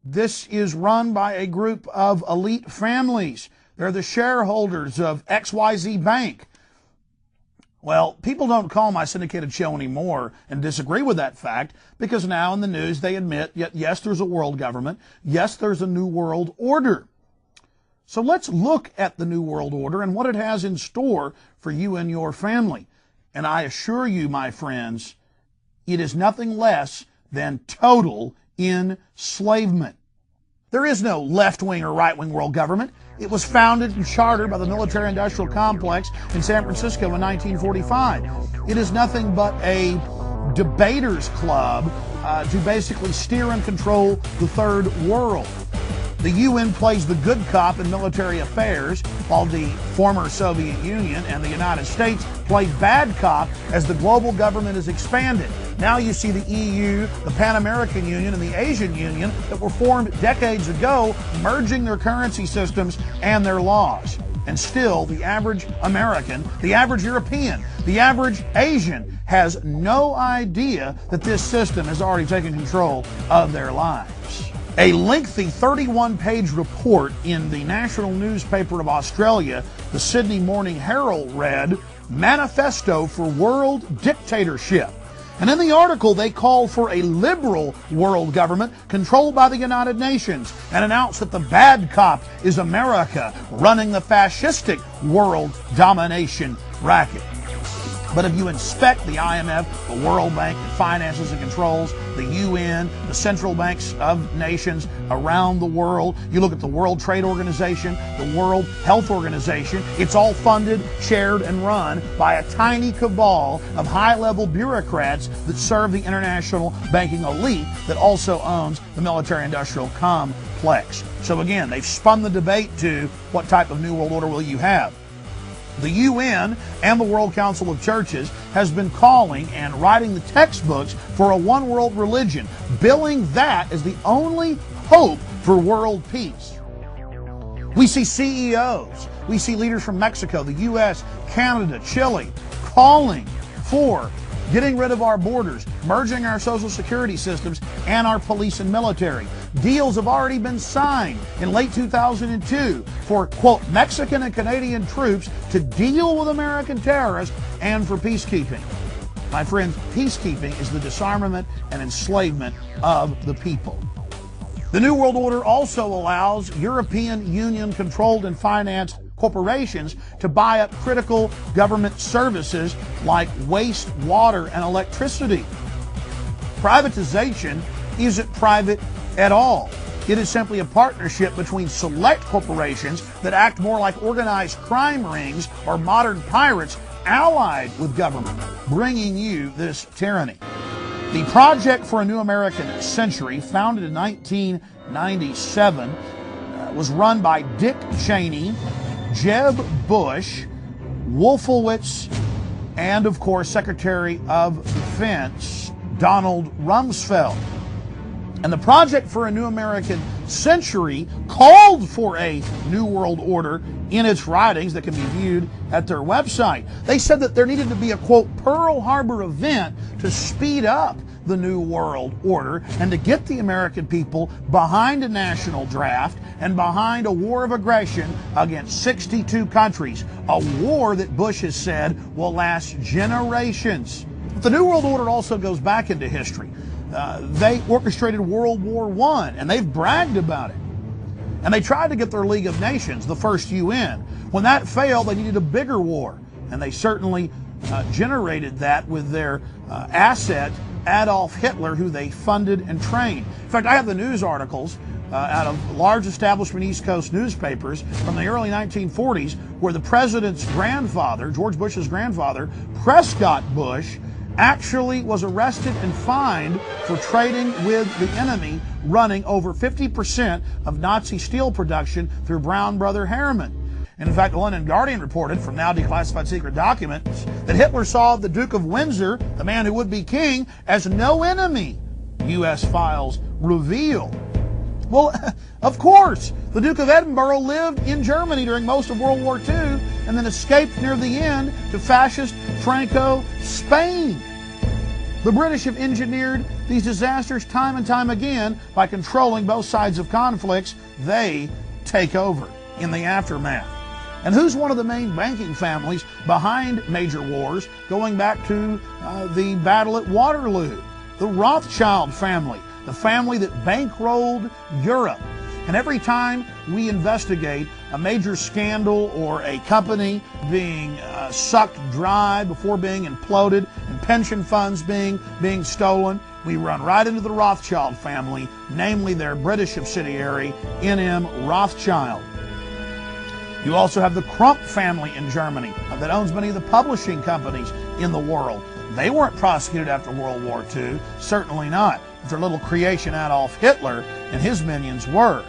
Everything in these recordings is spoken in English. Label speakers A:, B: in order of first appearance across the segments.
A: This is run by a group of elite families. They're the shareholders of XYZ Bank. Well, people don't call my syndicated show anymore and disagree with that fact because now in the news they admit, yes, there's a world government. Yes, there's a new world order. So let's look at the new world order and what it has in store for you and your family. And I assure you, my friends, it is nothing less than total enslavement. There is no left-wing or right-wing world government. It was founded and chartered by the military-industrial complex in San Francisco in 1945. It is nothing but a debaters club to basically steer and control the third world. The UN plays the good cop in military affairs, while the former Soviet Union and the United States play bad cop as the global government is expanded. Now you see the EU, the Pan American Union, and the Asian Union that were formed decades ago, merging their currency systems and their laws. And still, the average American, the average European, the average Asian has no idea that this system has already taken control of their lives. A lengthy 31-page report in the national newspaper of Australia, the Sydney Morning Herald, read, "Manifesto for World Dictatorship." And in the article, they call for a liberal world government controlled by the United Nations and announced that the bad cop is America running the fascistic world domination racket. But if you inspect the IMF, the World Bank that finances and controls the UN, the central banks of nations around the world, you look at the World Trade Organization, the World Health Organization, it's all funded, chaired, and run by a tiny cabal of high-level bureaucrats that serve the international banking elite that also owns the military-industrial complex. So again, they've spun the debate to what type of new world order will you have? The UN and the World Council of Churches has been calling and writing the textbooks for a one-world religion, billing that as the only hope for world peace. We see CEOs, we see leaders from Mexico, the U.S., Canada, Chile, calling for getting rid of our borders, merging our social security systems and our police and military. Deals have already been signed in late 2002 for, quote, Mexican and Canadian troops to deal with American terrorists and for peacekeeping. My friends, peacekeeping is the disarmament and enslavement of the people. The New World Order also allows European Union-controlled and financed corporations to buy up critical government services like waste, water, and electricity. Privatization isn't private at all. It is simply a partnership between select corporations that act more like organized crime rings or modern pirates allied with government, bringing you this tyranny. The Project for a New American Century, founded in 1997, was run by Dick Cheney, Jeb Bush, Wolfowitz, and of course Secretary of Defense Donald Rumsfeld. And the Project for a New American Century called for a New World Order in its writings that can be viewed at their website. They said that there needed to be a, quote, Pearl Harbor event to speed up the New World Order and to get the American people behind a national draft and behind a war of aggression against 62 countries, a war that Bush has said will last generations. But the New World Order also goes back into history. They orchestrated World War I, and they've bragged about it. And they tried to get their League of Nations, the first UN. When that failed, they needed a bigger war, and they certainly generated that with their asset, Adolf Hitler, who they funded and trained. In fact, I have the news articles out of large establishment East Coast newspapers from the early 1940s where the president's grandfather, George Bush's grandfather, Prescott Bush, actually was arrested and fined for trading with the enemy, running over 50% of Nazi steel production through Brown Brother Harriman. And in fact, the London Guardian reported from now declassified secret documents that Hitler saw the Duke of Windsor, the man who would be king, as no enemy, U.S. files reveal. Well, of course, the Duke of Edinburgh lived in Germany during most of World War II and then escaped near the end to fascist Franco Spain. The British have engineered these disasters time and time again by controlling both sides of conflicts. They take over in the aftermath. And who's one of the main banking families behind major wars going back to the battle at Waterloo? The Rothschild family, the family that bankrolled Europe. And every time we investigate a major scandal or a company being sucked dry before being imploded and pension funds being stolen, we run right into the Rothschild family, namely their British subsidiary, NM Rothschild. You also have the Crump family in Germany that owns many of the publishing companies in the world. They weren't prosecuted after World War II, certainly not. But their little creation Adolf Hitler and his minions were.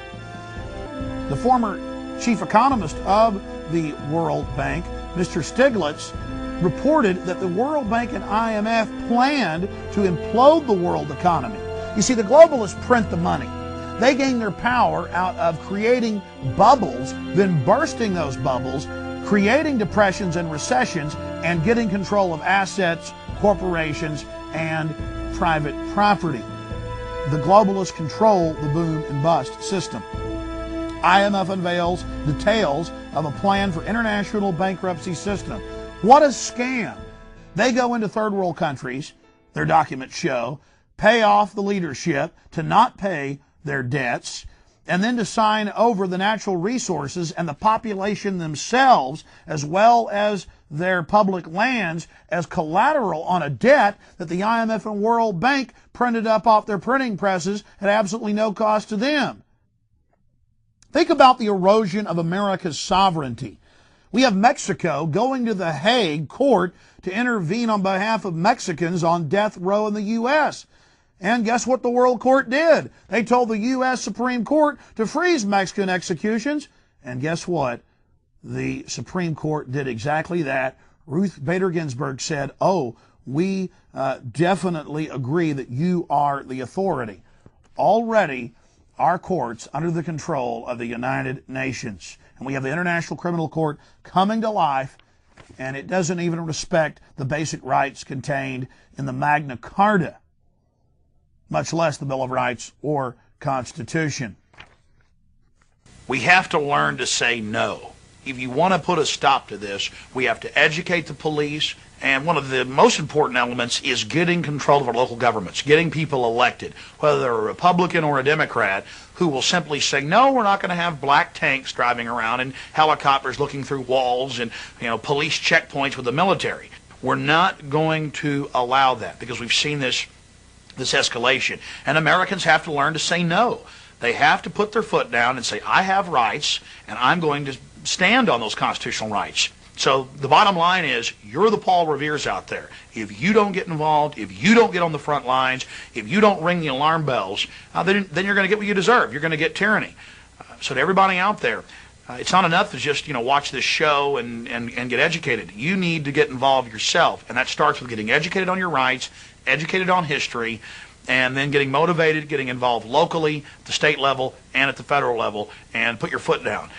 A: The former chief economist of the World Bank, Mr. Stiglitz, reported that the World Bank and IMF planned to implode the world economy. You see, the globalists print the money. They gain their power out of creating bubbles, then bursting those bubbles, creating depressions and recessions, and getting control of assets, corporations, and private property. The globalists control the boom and bust system. IMF unveils details of a plan for international bankruptcy system. What a scam. They go into third world countries, their documents show, pay off the leadership to not pay their debts, and then to sign over the natural resources and the population themselves, as well as their public lands, as collateral on a debt that the IMF and World Bank printed up off their printing presses at absolutely no cost to them. Think about the erosion of America's sovereignty. We have Mexico going to the Hague court to intervene on behalf of Mexicans on death row in the U.S. And guess what the World Court did? They told the U.S. Supreme Court to freeze Mexican executions. And guess what? The Supreme Court did exactly that. Ruth Bader Ginsburg said, "Oh, we definitely agree that you are the authority." Already, our courts under the control of the United Nations. And we have the International Criminal Court coming to life, and it doesn't even respect the basic rights contained in the Magna Carta, much less the Bill of Rights or Constitution.
B: We have to learn to say no. If you want to put a stop to this, we have to educate the police. And one of the most important elements is getting control of our local governments, getting people elected, whether they're a Republican or a Democrat, who will simply say, no, we're not going to have black tanks driving around and helicopters looking through walls and police checkpoints with the military. We're not going to allow that because we've seen this escalation. And Americans have to learn to say no. They have to put their foot down and say, I have rights, and I'm going to stand on those constitutional rights. So the bottom line is, you're the Paul Revere's out there. If you don't get involved, if you don't get on the front lines, if you don't ring the alarm bells, then you're going to get what you deserve. You're going to get tyranny. So to everybody out there, it's not enough to just watch this show and get educated. You need to get involved yourself, and that starts with getting educated on your rights, educated on history, and then getting motivated, getting involved locally, at the state level, and at the federal level, and put your foot down.